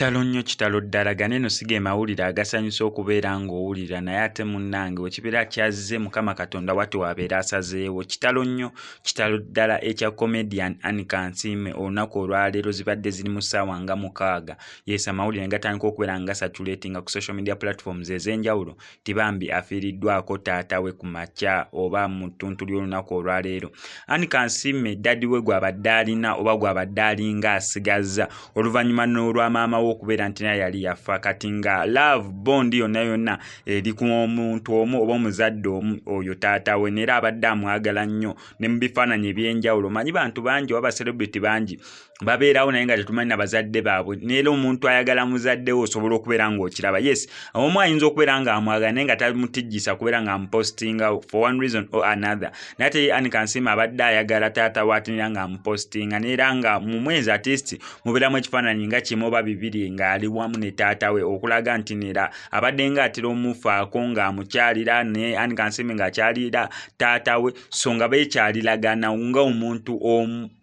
Kitalo nnyo kitalo ddala ganeno sige mawulire agasanyusa okubeera ng'owulira naye ate munnange wekibeera kyazze Mukama Katonda wate wabeera asazeewo. Kitalo nnyo kitalo ddala ekya comedian Kansiime olunaku olwaleero zibadde ziri mu ssaawa nga 6 yes amawulire gatandika okubeera nga saturatinga ku social media platforms ez'enjawulo ti Bambi Afilidwako taata we ku makya oba mu ttuntu ly'olunaku olwaleero. Kansiime daddi we gw'abadde alina oba gw'abadde alinga asigazza oluvannyuma n'olwa maama okubeera nti naye yali Yaffa kati nga love bond yonna eri ku omuntu omu oba omuzadde omu oyo taata we nera abadde amwagala nnyo ne mu bifaananyi eby'enjawulo. Manyi bantu bangi oba celebrity bangi babeerawo naye nga tetumanyi na bazadde baabwe neera omuntu ayagala muzadde we osobola okubeera ng'okiraba. Yes omu ayinza okubeera nga amwagala naye nga tamutijjisa kubeera nga amupostinga for one reason or another naye ate Kansiime abadde ayagala taata we atinira nga amupostinga neera nga mu mwezi at least mubeeramu ekifaananyi nga kimu oba bibiri ng'ali wamu ne taata we okulaga nti neera abadde ng'atera omufaako ng'amukyalira ne Kansiime ng'akyalira taata we so nga beekyaliragana nga omuntu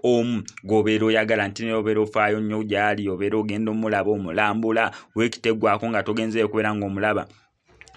omu g'obeera oyagala nti neera obeera ofaayo nnyo gy'ali obeera ogenda omulaba omulambula weekiteggwako nga togenzeeyo kubeera ng'omulaba.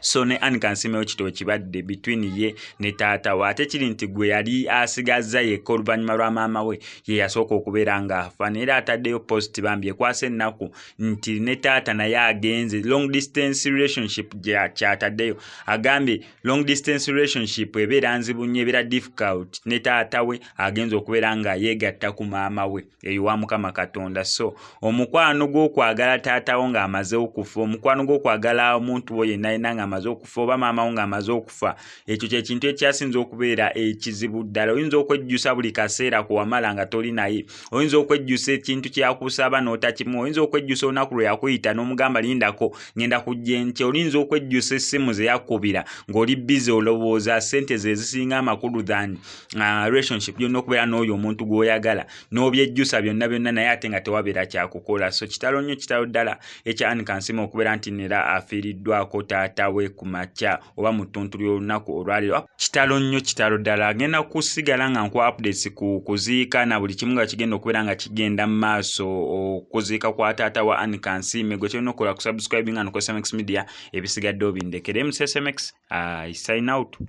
So ne Kansiime ekitabo kibadde between ye ne taata we ate kiri nti gwe yali asigazza yekka oluvannyuma lwa maama we ye yasooka okubeera ng'afa neera ataddeyo post Bambi ekwasa ennaku nti ne taata naye agenze long distance relationship kyataddeyo agambye long distance relationship ebeera nzibu nnyo ebeera difficult ne taata we agenze okubeera nga yeegatta ku maama we eyo wa Mukama Katonda. So omukwano gw'okwagala taata wo ng'amaze okufa omukwano gw'okwagala omuntu wo yenna yenna nga amaze okufa oba maama wo ng'amaze okufa ekyo kye kintu ekyasinza okubeera ekizibu ddala. Oyinza okwejjusa buli kaseera ku wamala nga toli naye, oyinza okwejjusa ekintu kyakusaba n'otakimu, oyinza okwejjusa olunaku lwe yakuyita n'omugamba lindako ngenda kujja enkya, oyinza okwejjusa essimu ze yakubira ng'oli busy olowooza ssente ze zisinga amakulu than relationship yonna okubeera n'oyo omuntu gw'oyagala n'obyejjusa byonna byonna naye ate nga tewabeera kyakukola. So kitalo nnyo kitalo ddala ekya Kansiime okubeera nti neera afiiriddwako taata we ku makya oba mu ttuntu ly'olunaku olwaleero. Kitalo nnyo kitalo ddala agenda kusigala nga nkuwa updates ku kuziika na buli kimu nga kigenda okubeera nga kigenda mu maaso okuziika kwa taata wa Kansiime. Gwe kyolina okukola kusubscribinga no ku SMX Media ebisigadde obindekere. MSSMX I sign out.